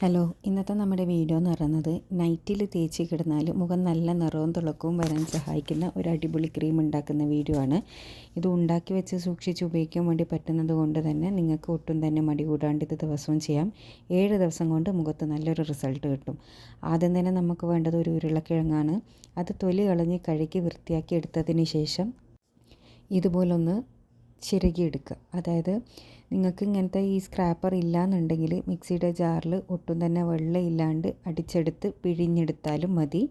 Hello, ഇന്നത്തെ നമ്മുടെ video എന്ന് പറയുന്നത് നൈറ്റിൽ തേച്ച് കിടന്നാൽ മുഖം നല്ല നിറവും തിളക്കവും വരാൻ സഹായിക്കുന്ന ഒരു അടിപൊളി ക്രീം ഉണ്ടാക്കുന്ന വീഡിയോ ആണ്. ഇത് ഉണ്ടാക്കി വെച്ച് സൂക്ഷിച്ച് ഉപയോഗിക്കാൻ വേണ്ടി പറ്റുന്നത് കൊണ്ട് തന്നെ നിങ്ങൾക്ക് ഒട്ടും തന്നെ മടി കൂടാണ്ട് ഇത് ദിവസവും ചെയ്യാം. 7 ദിവസം കൊണ്ട് മുഖത്ത് നല്ലൊരു റിസൾട്ട് കിട്ടും. ആദ്യം തന്നെ നമുക്ക് വേണ്ടത് ഒരു ഉരുളക്കിഴങ്ങാണ്. അത് തൊലി കളഞ്ഞ് കഴുകി വൃത്തിയാക്കി എടുത്തതിന് ശേഷം ഇതുപോലൊന്ന് ചിരകിയെടുക്കുക. അതായത് നിങ്ങൾക്ക് ഇങ്ങനത്തെ ഈ സ്ക്രാപ്പർ ഇല്ലയെന്നുണ്ടെങ്കിൽ മിക്സിയുടെ ജാറിൽ ഒട്ടും തന്നെ വെള്ളം ഇല്ലാണ്ട് അടിച്ചെടുത്ത് പിഴിഞ്ഞെടുത്താലും മതി.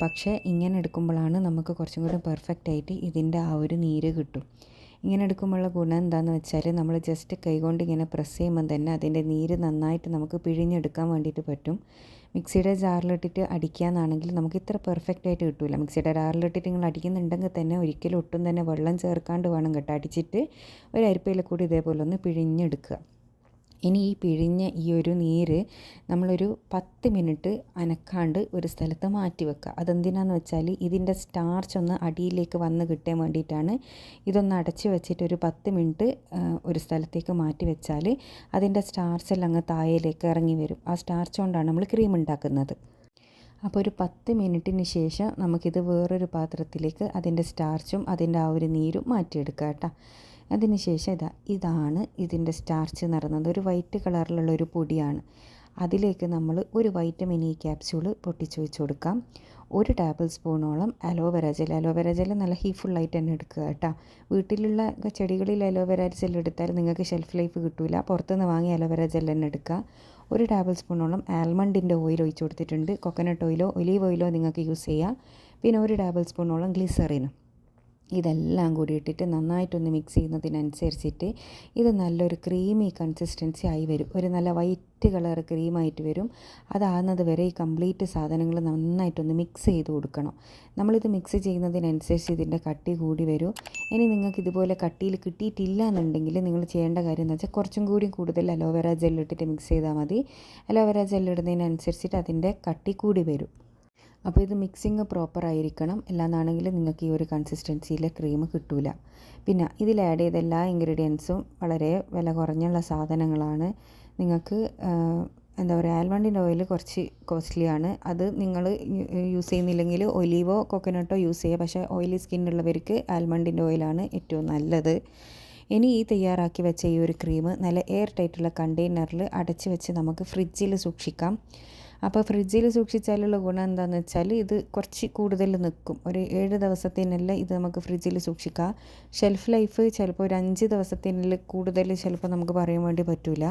പക്ഷേ ഇങ്ങനെ എടുക്കുമ്പോഴാണ് നമുക്ക് കുറച്ചും കൂടി പെർഫെക്റ്റ് ആയിട്ട് ഇതിൻ്റെ ആ ഒരു നീര് കിട്ടും. ഇങ്ങനെ എടുക്കുമ്പോഴുള്ള ഗുണം എന്താണെന്ന് വെച്ചാൽ നമ്മൾ ജസ്റ്റ് കൈകൊണ്ട് ഇങ്ങനെ പ്രസ് ചെയ്യുമ്പം തന്നെ അതിൻ്റെ നീര് നന്നായിട്ട് നമുക്ക് പിഴിഞ്ഞെടുക്കാൻ വേണ്ടിയിട്ട് പറ്റും. മിക്സിയുടെ ജാറിലിട്ടിട്ട് അടിക്കാന്നാണെങ്കിൽ നമുക്ക് ഇത്ര പെർഫെക്റ്റ് ആയിട്ട് കിട്ടില്ല. മിക്സിയുടെ ജാറിലിട്ടിട്ട് നിങ്ങൾ അടിക്കുന്നുണ്ടെങ്കിൽ തന്നെ ഒരിക്കലും ഒട്ടും തന്നെ വെള്ളം ചേർക്കാണ്ട് വേണം കേട്ടോ അടിച്ചിട്ട് ഒരു അരിപ്പയിൽ കൂടി ഇതേപോലെ ഒന്ന് പിഴിഞ്ഞെടുക്കുക. ഇനി ഈ പിഴിഞ്ഞ ഈ ഒരു നീര് നമ്മളൊരു 10 മിനിറ്റ് അനക്കാണ്ട് ഒരു സ്ഥലത്ത് മാറ്റി വെക്കുക. അതെന്തിനാന്ന് വെച്ചാൽ ഇതിൻ്റെ സ്റ്റാർച്ച് ഒന്ന് അടിയിലേക്ക് വന്ന് കിട്ടാൻ വേണ്ടിയിട്ടാണ്. ഇതൊന്ന് അടച്ച് വെച്ചിട്ട് ഒരു 10 മിനിറ്റ് ഒരു സ്ഥലത്തേക്ക് മാറ്റി വെച്ചാൽ അതിൻ്റെ സ്റ്റാർച്ചെല്ലാം അങ്ങ് താഴേലേക്ക് ഇറങ്ങി വരും. ആ സ്റ്റാർച്ച് കൊണ്ടാണ് നമ്മൾ ക്രീം ഉണ്ടാക്കുന്നത്. അപ്പോൾ ഒരു 10 മിനിറ്റിന് ശേഷം നമുക്കിത് വേറൊരു പാത്രത്തിലേക്ക് അതിൻ്റെ സ്റ്റാർച്ചും അതിൻ്റെ ആ ഒരു നീരും മാറ്റിയെടുക്കുക കേട്ടോ. അതിന് ശേഷം ഇതാണ് ഇതിൻ്റെ സ്റ്റാർച്ച് എന്ന് പറയുന്നത്. ഒരു വൈറ്റ് കളറിലുള്ള ഒരു പൊടിയാണ്. അതിലേക്ക് നമ്മൾ ഒരു വൈറ്റമിൻ ഇ ക്യാപ്സ്യൂള് പൊട്ടിച്ച് വെച്ച് കൊടുക്കാം. 1 ടേബിൾ സ്പൂണോളം അലോവേര ജെൽ നല്ല ഹീഫുള്ളായിട്ട് തന്നെ എടുക്കുക കേട്ടോ. വീട്ടിലുള്ള ചെടികളിൽ അലോവേര ജെൽ എടുത്താൽ നിങ്ങൾക്ക് ഷെൽഫ് ലൈഫ് കിട്ടില്ല. പുറത്തുനിന്ന് വാങ്ങി അലോവേര ജെൽ തന്നെ എടുക്കുക. 1 ടേബിൾ സ്പൂണോളം ആൽമണ്ടിൻ്റെ ഓയിൽ ഒഴിച്ച് കൊടുത്തിട്ടുണ്ട്. കൊക്കനട്ട് ഓയിലോ ഒലീവ് ഓയിലോ നിങ്ങൾക്ക് യൂസ് ചെയ്യാം. പിന്നെ 1 ടേബിൾ സ്പൂണോളം ഗ്ലിസറിനും. ഇതെല്ലാം കൂടി ഇട്ടിട്ട് നന്നായിട്ടൊന്ന് മിക്സ് ചെയ്യുന്നതിനനുസരിച്ചിട്ട് ഇത് നല്ലൊരു ക്രീമി കൺസിസ്റ്റൻസി ആയി വരും. ഒരു നല്ല വൈറ്റ് കളർ ക്രീമായിട്ട് വരും. അതാകുന്നത് വരെ ഈ കംപ്ലീറ്റ് സാധനങ്ങൾ നന്നായിട്ടൊന്ന് മിക്സ് ചെയ്ത് കൊടുക്കണം. നമ്മളിത് മിക്സ് ചെയ്യുന്നതിനനുസരിച്ച് ഇതിൻ്റെ കട്ടി കൂടി വരും. ഇനി നിങ്ങൾക്ക് ഇതുപോലെ കട്ടിയിൽ കിട്ടിയിട്ടില്ല എന്നുണ്ടെങ്കിൽ നിങ്ങൾ ചെയ്യേണ്ട കാര്യം എന്ന് വെച്ചാൽ കുറച്ചും കൂടി കൂടുതൽ അലോവേര ജെല്ലിട്ടിട്ട് മിക്സ് ചെയ്താൽ മതി. അലോവേര ജെല്ലിടുന്നതിനനുസരിച്ചിട്ട് അതിൻ്റെ കട്ടി കൂടി വരും. അപ്പോൾ ഇത് മിക്സിങ് പ്രോപ്പർ ആയിരിക്കണം. അല്ലാന്നാണെങ്കിൽ നിങ്ങൾക്ക് ഈ ഒരു കൺസിസ്റ്റൻസിയിലെ ക്രീം കിട്ടില്ല. പിന്നെ ഇതിൽ ആഡ് ചെയ്ത എല്ലാ ഇൻഗ്രീഡിയൻസും വളരെ വില കുറഞ്ഞുള്ള സാധനങ്ങളാണ്. നിങ്ങൾക്ക് എന്താ പറയുക, ആൽമണ്ടിൻ്റെ ഓയിൽ കുറച്ച് കോസ്റ്റ്ലിയാണ്. അത് നിങ്ങൾ യൂസ് ചെയ്യുന്നില്ലെങ്കിൽ ഒലീവോ കൊക്കനട്ടോ യൂസ് ചെയ്യുക. പക്ഷേ ഓയിലി സ്കിന്നുള്ളവർക്ക് ആൽമണ്ടിൻ്റെ ഓയിലാണ് ഏറ്റവും നല്ലത്. ഇനി ഈ തയ്യാറാക്കി വെച്ച ഈ ഒരു ക്രീം നല്ല എയർ ടൈറ്റുള്ള കണ്ടെയ്നറിൽ അടച്ച് വെച്ച് നമുക്ക് ഫ്രിഡ്ജിൽ സൂക്ഷിക്കാം. അപ്പോൾ ഫ്രിഡ്ജിൽ സൂക്ഷിച്ചാലുള്ള ഗുണം എന്താണെന്ന് വെച്ചാൽ ഇത് കുറച്ച് കൂടുതൽ നിൽക്കും. ഒരു 7 ദിവസത്തിനെല്ലാം ഇത് നമുക്ക് ഫ്രിഡ്ജിൽ സൂക്ഷിക്കാം. ഷെൽഫ് ലൈഫ് ചിലപ്പോൾ ഒരു 5 ദിവസത്തിനിൽ കൂടുതൽ ചിലപ്പോൾ നമുക്ക് പറയാൻ വേണ്ടി പറ്റില്ല.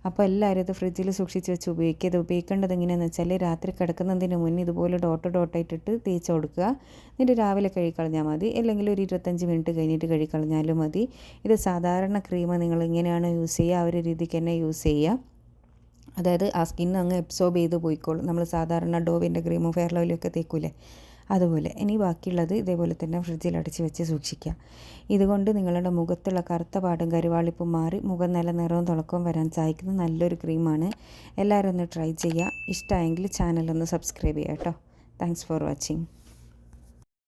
അപ്പോൾ എല്ലാവരും ഇത് ഫ്രിഡ്ജിൽ സൂക്ഷിച്ച് വെച്ച് ഉപയോഗിക്കുക. ഇത് ഉപയോഗിക്കേണ്ടത് എങ്ങനെയാണെന്ന് വെച്ചാൽ രാത്രി കിടക്കുന്നതിന് മുന്നേ ഇതുപോലെ ഡോട്ടായിട്ടിട്ട് തേച്ച് കൊടുക്കുക. എന്നിട്ട് രാവിലെ കഴുകിക്കളഞ്ഞാൽ മതി. അല്ലെങ്കിൽ ഒരു 25 മിനിറ്റ് കഴിഞ്ഞിട്ട് കഴുകിക്കളഞ്ഞാലും മതി. ഇത് സാധാരണ ക്രീം നിങ്ങൾ ഇങ്ങനെയാണ് യൂസ് ചെയ്യുക ആ ഒരു രീതിക്ക് തന്നെ യൂസ് ചെയ്യുക. അതായത് ആ സ്കിന്ന് അങ്ങ് അബ്സോർബ് ചെയ്ത് പോയിക്കോളും. നമ്മൾ സാധാരണ ഡോവിൻ്റെ ക്രീമും ഫെയർ ലവ്ലിയൊക്കെ തേക്കൂലേ, അതുപോലെ. ഇനി ബാക്കിയുള്ളത് ഇതേപോലെ തന്നെ ഫ്രിഡ്ജിൽ അടച്ച് വെച്ച് സൂക്ഷിക്കുക. ഇതുകൊണ്ട് നിങ്ങളുടെ മുഖത്തുള്ള കറുത്ത പാടും കരുവാളിപ്പും മാറി മുഖം നല്ല നിറവും തിളക്കവും വരാൻ സഹായിക്കുന്ന നല്ലൊരു ക്രീമാണ്. എല്ലാവരും ഒന്ന് ട്രൈ ചെയ്യുക. ഇഷ്ടമായെങ്കിൽ ചാനലൊന്ന് സബ്സ്ക്രൈബ് ചെയ്യുക കേട്ടോ. Thanks for watching.